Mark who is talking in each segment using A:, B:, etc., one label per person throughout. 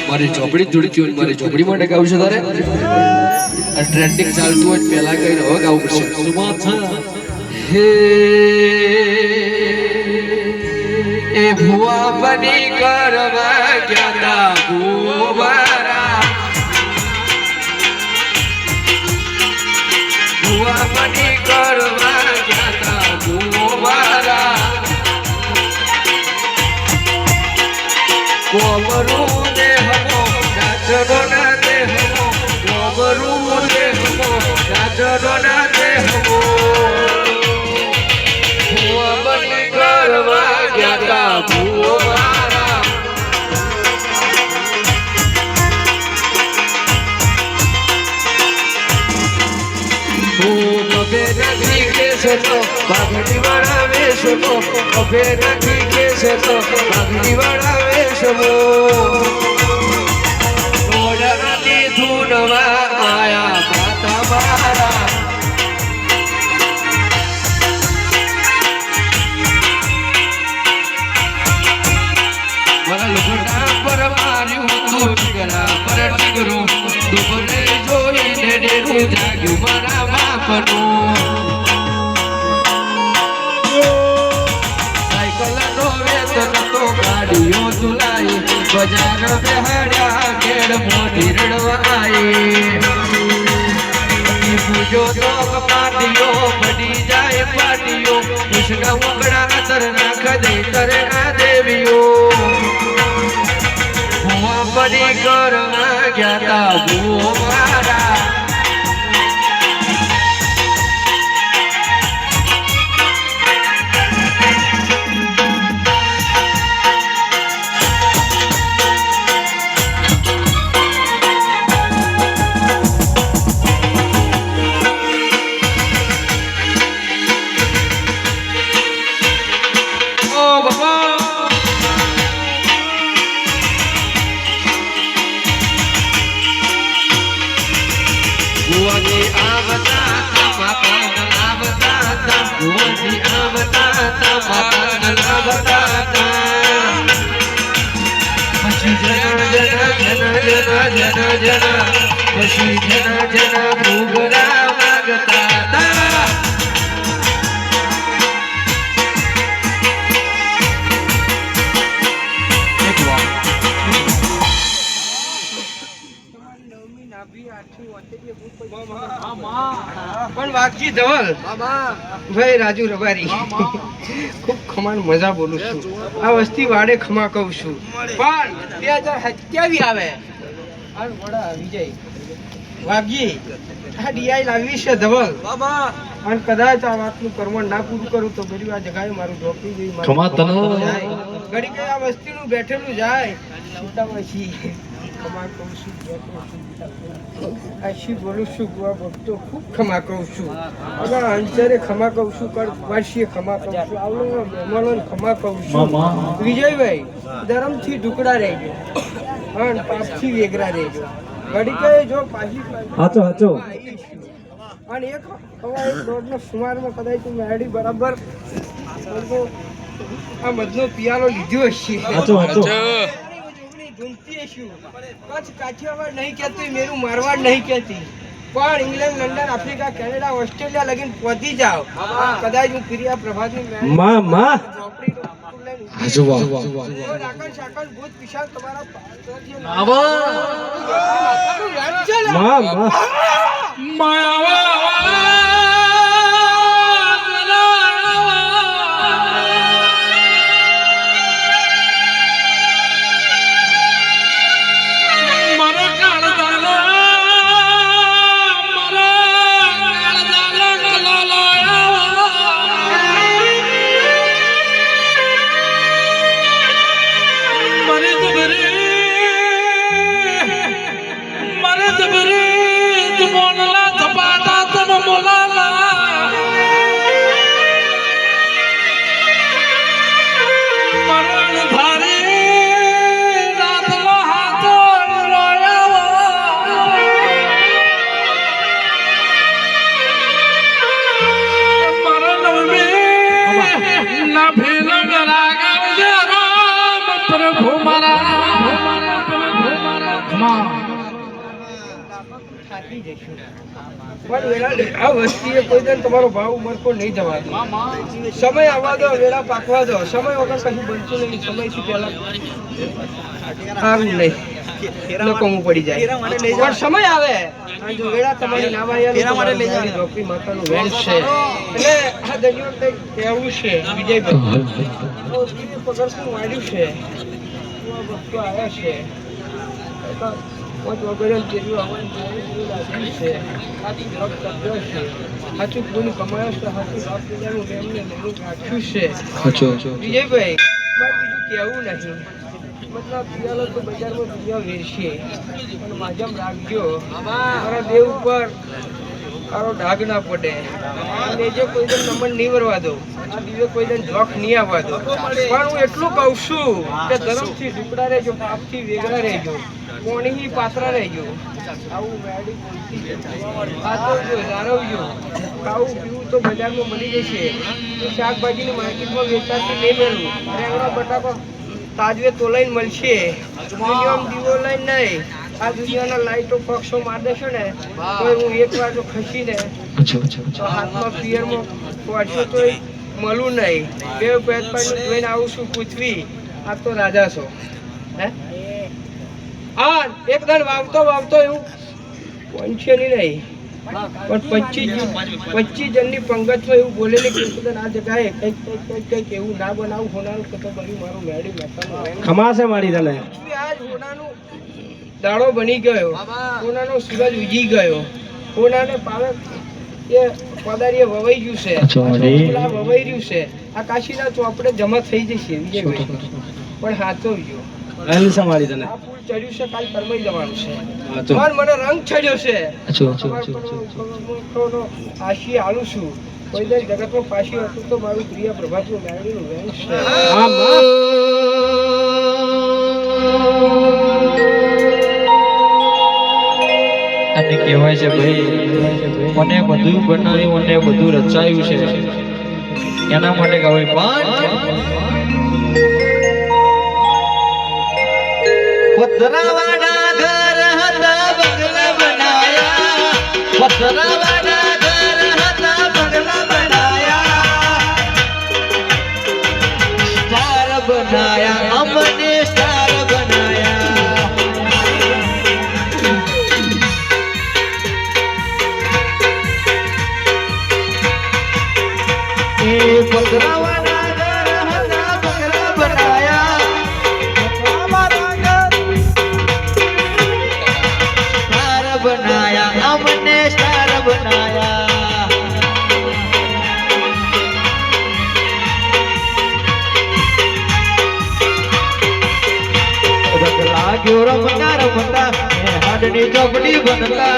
A: મારી ચોપડી ધૂળકી હોય મારી ચોપડી માટે ગાવું છે તારે ટ્રેન્ડિંગ ચાલતું હોય પહેલા કહીને હવે ગાવું પડશે હે એ ભુવા બની કરવા ગયા ભુવારા ભુવા બની કરવા ગયા ભુવારા કોમરું દેહમો ગાજરો ના દેહમો કોમરું દેહમો ગાજરો ના દેહમો ભુવા બની કરવા ગયા ભુવારા કભે નથી કેસે તો બાગડી વાળા વેશમો કભે નથી કેસે તો બાગડી વાળા વેશમો ઓડરાની ધૂનવા આયા માતા મારા મારા લુગડા પર માર્યું તું ટીગરા પર ટીગરું દુબરે જોઈને ડેરું જાગ્યું મારા બાપનું સાયકલ નો વેતન તો ગાડીઓ ઝુલાઈ બજાર બેહાડ્યા કેડ મોટી રડવા આઈ પૂજો તો પાટીઓ બની જાય પાટીઓ કૃષ્ણ ઉગડા તર નાખ દે તરે આ દેવીઓ ભુવા બની કરવા ગયા ભુવારા ભુવાજી આવતા માતા આવતા ભુવાજી આવતા માતા આવતા પછી જન પછી જન ભૂગરા વાગતા પણ વાઘજી ધવલ ભાઈ રાજુ રબારી ખૂબ ખમાન મજા બોલું છું આ વસ્તી વાડે ખમા કહું છું પણ 2027 આવે અને વડા વિજય વાઘજી આ ડીઆઈ લાવી છે ધવલ અને કદાચ આ વાતનું કર્મ ના પૂરું કરું તો બધી આ જગાએ મારું ઢોકરી જેવી ઘડી કે આ વસ્તીનું બેઠેલું જાય છૂટામાં છી ખમા કહું છું આશી બોલું છું ગુવા ભક્તો ખૂબ ખમા કહું છું અને અંચરે ખમા કહું છું કર વાશીએ ખમા કહું છું આવલો મહેમાનોને ખમા કહું છું વિજયભાઈ ધર્મથી ઢુકડા રહેજો અને પાપથી વેગરા રહેજો ઘડી કે જો પાછી હાચો અને એક હવા એક દોડનો સુમારમાં કદાચ તું મેડી બરાબર આ મધનો પિયાલો લીધો હશે કચ્છ કાઠિયાવાડ નહીં કહેતી મેરું મારવાડ નહીં કહેતી પણ England London Africa Canada Australia લગીને પહોંચી જાઓ કદાચ હું પ્રિયા પ્રભાતની ભૂત વિશાલ
B: પ્રભુ મારા
A: થાકી જઈશું. પણ વેળા આ વસ્તીએ કોઈ દિન તમારો ભાવ ઉમરકો નહીં જવા દો. સમય આવવા દો, વેળા પાકવા દો. સમય વગર કશું બનતું નહીં. સમયથી પહેલા સારું નહીં, નકોમું પડી જાય. પણ સમય આવે અને જો વેળા તમારી ના વાયા નોકરી માતાનું વેણ છે. એટલે આ દરિયો કંઈક કહેવું છે વિજયભાઈ, પગરખું વાળ્યું છે, વસ્તુ આવ્યા છે. સાચું કોઈનું કમાયો છે, સાચું વિજયભાઈ બીજું કેવું નહીં. મતલબ પિયાલો તો બજારમાં દુનિયા વેચીએ પણ માજમ રાખજો, મારા દેવ ઉપર તારો ડાઘ ના પડે. લેજો કોઈ દિન નમન નહીં વરવા દો, આ દિવસે કોઈ દિન જોખ નહીં આવવા દો. પણ હું એટલું કહું છું કે ધર્મથી ઝૂકડા રહેજો, પાપથી વેગળા રહેજો, કોણીથી પાત્રા રહેજો. આવું મેડી ખાતરજો, જાળવજો. ખાવું પીવું તો બજારમાં મળી જશે. શાકભાજીની માર્કેટમાં વેચાતી નહીં મળવું. રેંગણા બટાકો તાજવે તો લઈને મળશે. દુનિયામાં દીવો લઈને નહીં. આ દુનિયાના લાઈટો પક્ષો માર દેશો ને તો હું એક વાર જો ખસીને તો હાથમાં પિયરમાં વાંચો તો મળું નહીં. બે પેટ પાણી જોઈને આવું છું પૃથ્વી. આ તો રાજા છો. હે હા એકદમ વાવતો એવું પંચે નહીં, પણ 25 જણની પંગતમાં એવું બોલેલી કે આ જગ્યાએ કંઈક એવું ના બનાવું હોનારું તો બન્યું મારું મેળી મસાલો ખમાશે મારી તને. આજ હોનાનું દાડો બની ગયો, હોનાનો સૂરજ ઉજી ગયો, હોનાને પાવે એ પદારીએ વવાઈ ગયું છે, વવાઈ રહ્યું છે. આ કાશીના ચોપડે જમા થઈ જશે વિજયભાઈ, પણ હાથવજો. આ ફૂલ ચડ્યું છે, કાલ કરમાઈ જવાનું છે. પણ મને રંગ ચડ્યો છે, આશી આલું છું. કોઈ દર જગતમાં પાછી હતું તો મારું પ્રિય પ્રભાતનું મેળવીનું વેણ છે.
B: અને કહેવાય છે ભાઈ મને બધું બનાવ્યું અને બધું રચાયું છે, એના માટે કહેવાય પતરાવાળા ઘર હતા બંગલા બનાયા, પતરાવાળા ઘર હતા બંગલા બનાયા, સ્ટાર બનાયા અમને સ્ટાર બનાયા. એ પતરાવાળા ઘર હતા બંગલા બનાયા, बनाया हमने स्टार बनाया. रंग लाग्यो रमता रमता हाडनी चौपड़ी बनता,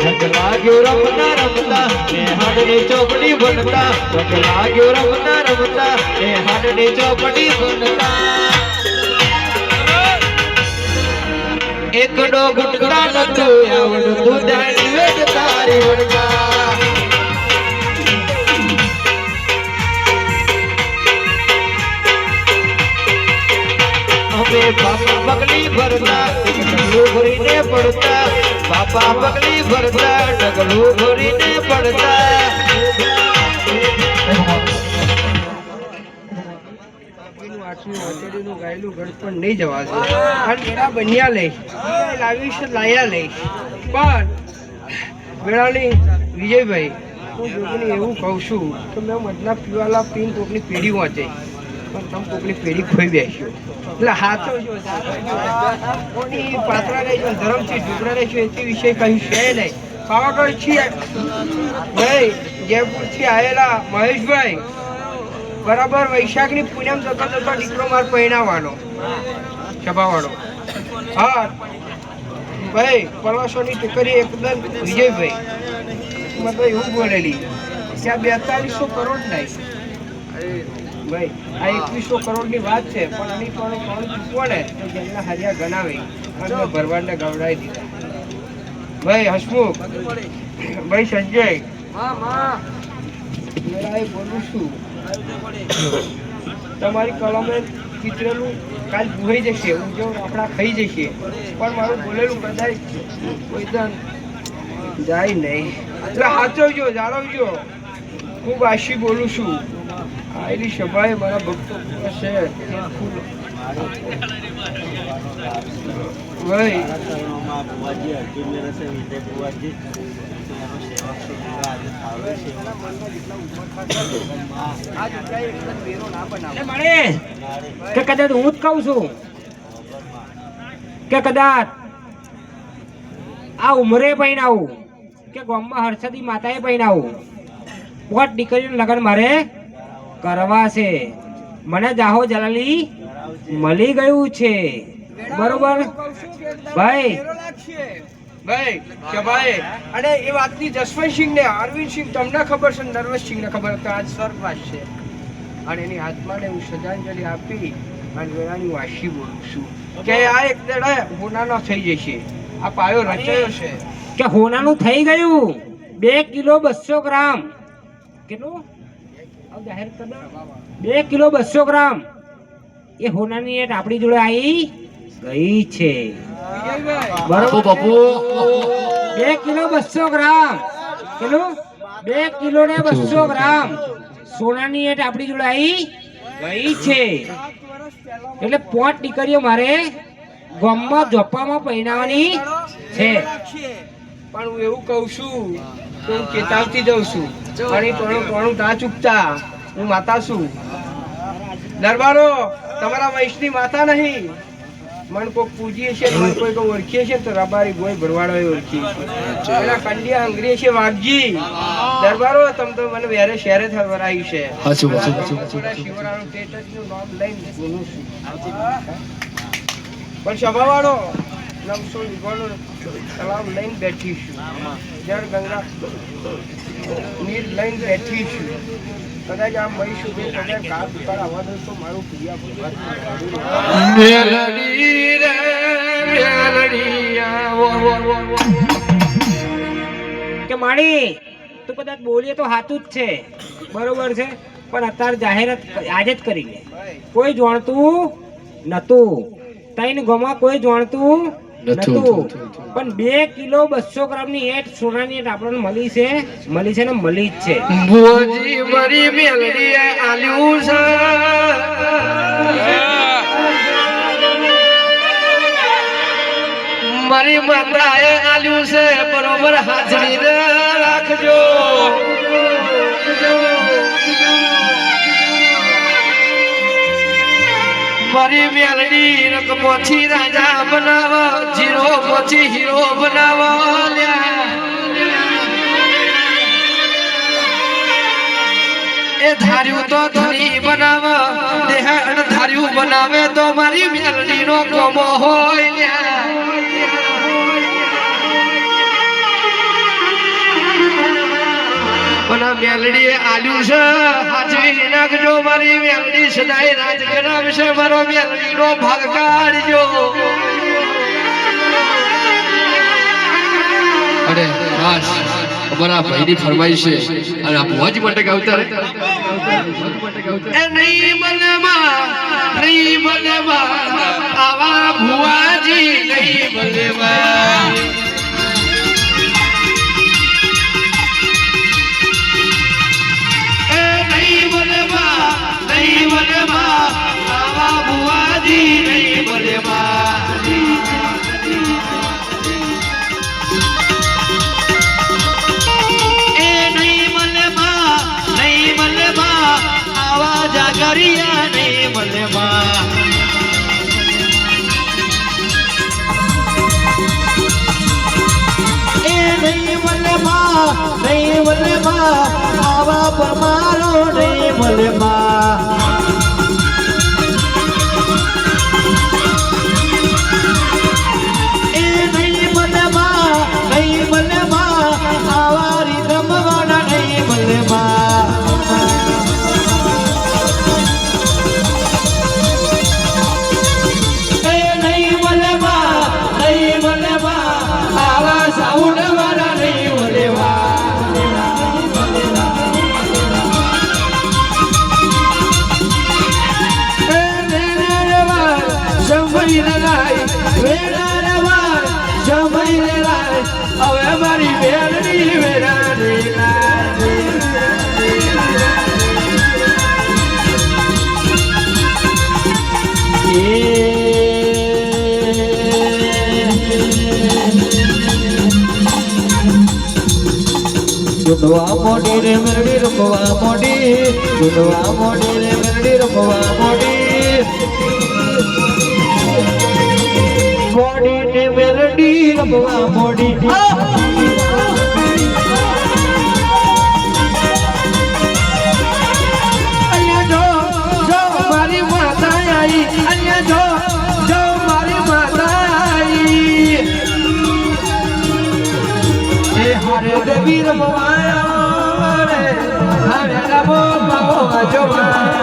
B: रंग लाग्यो रमता रमता हाडनी चौपड़ी बनता, रंग लाग्यो रमता रमता हाडनी चौपड़ी बनता. એકડો ગુટકા નતો આવડતું દાણી વેદ તારી વડકા, અમે બાપા પગલી ભરતા ડગલું ભરીને પડતા, બાપા પગલી ભરતા ડગલું ભરીને પડતા.
A: ગાયેલું ગણપણ નહીં જવા દે. વેળા બન્યા લઈ લાવી છે, લાયા લઈ. પણ વેળાની વિજયભાઈ હું જોગને એવું કહું છું કે મેં મધના પીવાલા પીને કોકની પેઢી વાંચે, પણ તમે કોકની પેઢી ખોઈ બેસ્યો. એટલે હાથો જો કોની પાત્રા રહેજો, ધરમથી ઢોકળા રહેજો, એથી વિષય કહ્યું છે નહીં. પાવાગઢ છીએ ભાઈ, જયપુરથી આવેલા મહેશભાઈ, બરાબર વૈશાખની પૂનમ જતો જતો દીકરો માર પહેણાવાનો સભાવાળો. હા ભાઈ પરવાસોની ટુકડી એકદમ વિજયભાઈ મતલબ એવું બોલેલી કે આ 4200 કરોડ નહીં ભાઈ, આ 2100 કરોડની વાત છે. પણ આની થોડો કોણ ચૂકવો ને તો જેમના હરિયા ગણાવી અને ભરવાડને ગવડાવી દીધા. ભાઈ હસમુખ, ભાઈ સંજય, બોલું છું તમારી કલમે ચિત્રનું કાલ ભૂઈ જશે, ઊંજો આપણા ખાઈ જશે, પણ મારું બોલેલું કદાચ કોઈ દન જાય નહીં. એટલે સાચવજો, જાળવજો. ખૂબ આશી બોલું છું. આવેલી સભાએ મારા ભક્તો છે ભાઈ.
C: કે કદાચ હું જ કહું છું કે કદાચ આ ઉમરે પહેરાવું કે ગામમાં હર્ષદી માતાએ પહેરાવું, પોત દીકરીનું લગ્ન મારે કરવા છે. મને જાહો જલાલી મળી ગયું છે. બરોબર ભાઈ?
A: ભાઈ કે ભાઈ, અને એ વાતની જસવંતસિંહ ને અરવિંદસિંહ તમને ખબર છે, નરવતસિંહ ને ખબર કે આજ સ્વર્ગવાસ છે, અને એની આત્માને હું શ્રદ્ધાંજલિ આપી અને વેળાની વાસી બોલું છું કે આ એક દાડા હોનાનો થઈ જશે. આ પાયો રચાયો છે
C: કે હોનાનું થઈ ગયું. 2 કિલો 200 ગ્રામ. કેટલું? 2 કિલો 200 ગ્રામ એ હોનાની એટ આપણી જોડે આવી ગઈ છે. બરોબર બાપુ? 2 કિલો 200 ગ્રામ. કેટલું? 2 કિલો ને 200 ગ્રામ સોનાની એટ આપણી જોડે આવી ગઈ છે. એટલે 5 દીકરીઓ મારે ગામમાં જોપામાં પહેરાવાની છે.
A: પણ હું એવું કહું છું તો હું ચેતાવતી જાઉં છું, અને ટોણું ના ચૂકતા. હું માતા છું. દરબારો તમારા વૈષ્ણવી માતા નહીં. મન કોઈ પૂજીએ છે, મન કોઈ ઓળખીએ છે તો રબારી ગોય ભરવાડો ઓળખી છે. એના કંડિયા અંગ્રેજ છે વાઘજી. દરબારો તમે તો મને વેરે શહેરે થવરાયું છે. શિવરાનું ટેટનું નામ લઈને બોલું છું. પણ સભાવાળો 900 વીઘાનો તળાવ લઈને બેઠી છું. જળ ગંગા નીર લઈને બેઠી છું. કદાચ આમ મહી સુધી કદાચ ઘાટ ઉપર આવવા દઉં તો મારું પ્રિયા
C: કે માડી તું કદાચ બોલીએ તો સાચું જ છે. બરોબર છે, પણ અત્યારે જાહેરાત આજે જ કરી લે. કોઈ જાણતું નતું, તૈન ગોમાં કોઈ જાણતું નતું, પણ 2 કિલો 200 ગ્રામ ની એટ સોનાની એટ આપણને મળી છે ને મળી જ છે.
A: ભુવજી મારી મેલડીએ આલ્યું છે, મારી માતાએ આલ્યું છે. બરોબર હાજરી રાખજો. મારી મેલડી રકમોથી રાજા બનાવા, જીરો મોથી હીરો બનાવા. એ ધાર્યું તો ધની બનાવા, દેહ ધાર્યું બનાવે તો મારી મેલડી નો કોમો હોય. પણ મેલડીએ આલ્યું છે, હાજરી નાખજો. મારી મેલડી સદાય રાજ કરાવશે. મારો મેલડી નો ભાગ કાઢજો.
D: અરે ખાસ અમારા ભાઈની ફરમાઈશ છે, અને આ ભુવાજી માટે ગાવતા રે.
A: એ નહીં મલેમાં આવા ભુવાજી નહીં મલેમાં. આવા પરમારો નહીં મળે માં. એ નહીં મળે માં, આવા રીતમ વાળા નહીં મળે માં. એ નહીં મળે માં, આવા સાઉન્ડ વાળા નહીં મળે માં.
B: વેરા રે વાર સમય રે લાય હવે મારી બેલડી વેરા રે લાય ડુડવા મોડી રે મેરડી રમવા મોડી ડુડવા મોડી રે મેરડી રમવા મોડી મોડી ને મેરડી રમવા મોડી
A: અહીંયા જો મારી માતા આઈ અહીંયા જો મારી માતા આઈ
B: એ હારે દેવી રમવા રે
A: હવે રમો માવો જોવા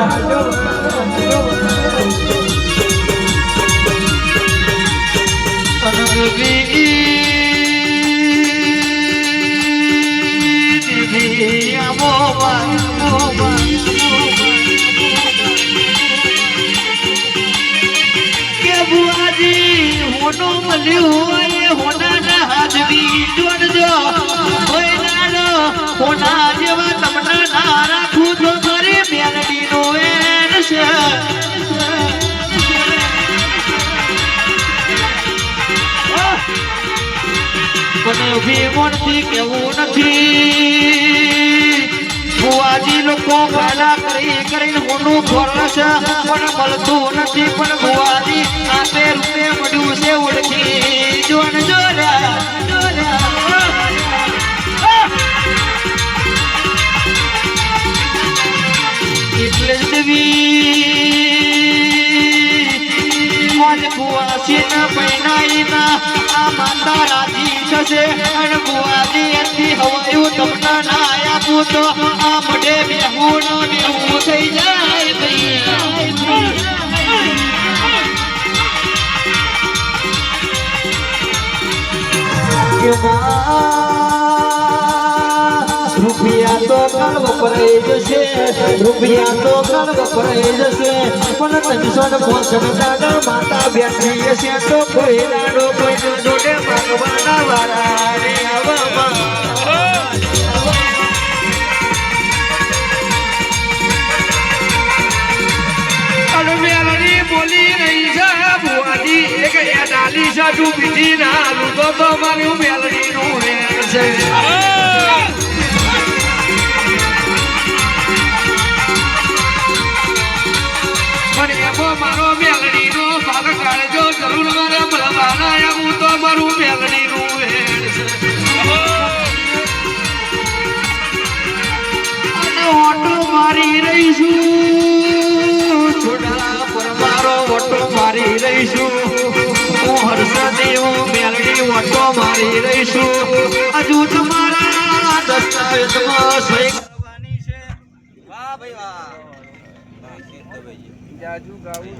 B: હોના જેવા તમને ના રાખું તો મારી મેલડી નો વેર છે પણ ભીમોનથી કેવું નથી બુઆજી લોકો ગાડા કરીને હોનું ખોરશે પણ મળતું નથી પણ બુઆજી આપે રૂપે મળ્યું છે ઓળખી જોન જોર્યા એટલે જ દેવી મોજ બુઆસી ના પૈનાઈના આ માતા રાજી થશે અને બુઆજી એથી હવાયું તમને ના આપું તો આ મઢે બેહું ન બેહું થઈ જાય રૂપિયા તો કાલ વપરાઈ જશે રૂપિયા તો કાલ વપરાઈ જશે પણ 365 દાડા માતા બેઠી હશે તો કોઈ રાડો કોઈ જોડે માગવાના વારા રે આવવા
A: મેલડી બોલી રહી છે બુઆજી એક ડાલી છે ડૂબી ના લુગો તો મારું મેલડી નું વેર છે પણ એવો મારો મેલડી નો ભાગ કાઢજો જરૂર મારે મળવાના એવું તો મારું મેલડી નું વેર છે
B: ઓટો મારી રહીશું છોડા પર મારો ઓટો મારી રહીશું હું હર્ષદેવ મેલડી ઓટો મારી રહીશું હજુ તમારા દસ્તાવેજમાં સહી કરવાની છે વાહ ભાઈ વાહ
A: જાજુ ગાવું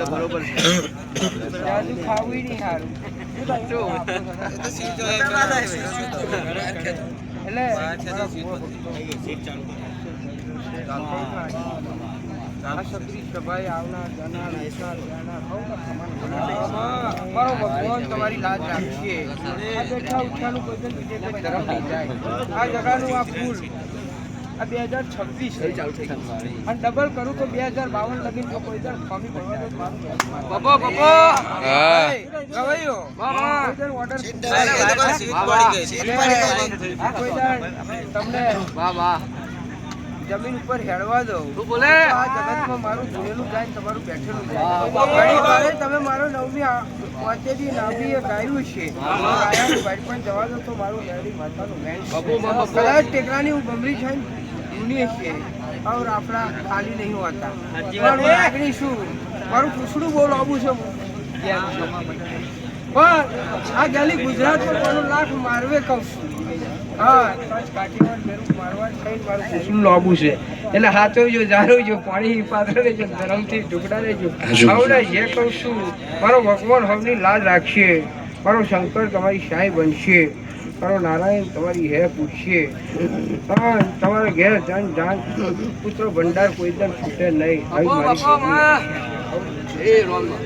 B: બરોબર
A: જાજુ ખાવું નહીં સારું તમારી લાજ રાખીએ આ બેઠા ઉઠાનું કોઈ પણ બીજે કોઈ તરફ નહીં જાય આ જગાનું આ ફૂલ આ 2026 છે અને ડબલ કરું તો 2052 લગીન તો કોઈ દર ફોમી ભરવા તો બબો બબો હા ગવાયો બાબા ઓર્ડર કોઈ દર તમને વાહ વાહ જમીન ઉપર હેડવા દો તું બોલે આ જગતમાં મારું જોયેલું જાય તમારું બેઠેલું જાય ઘણી વાર તમે મારો નવમી વાંચેલી નામી ગાયું છે ગાયાનું બાઈટ પણ જવા દો તો મારું મેરડી માતાનું મેન કદાચ ટેકરાની હું ગમરી છે જૂની છે और આપણા ખાલી નહીં હોતા પણ લાગણી શું મારું પૂછડું બહુ લાંબુ છે પણ આ ગલી ગુજરાતમાં કોનો લાખ મારવે કહું છું લાંબુ છે એટલે હાચવજો જાળવજો પાણી પાત્ર રહેજો ધરમથી ઢુકડા રહેજો હવે જે કહું છું મારો ભગવાન હવની લાજ રાખશે મારો શંકર તમારી સાઈ બનશે મારો નારાયણ તમારી હે પૂછશે તમારા ઘેર જાન પુત્ર ભંડાર કોઈ દર છૂટે નહીં આવી મારી એ રોનમાં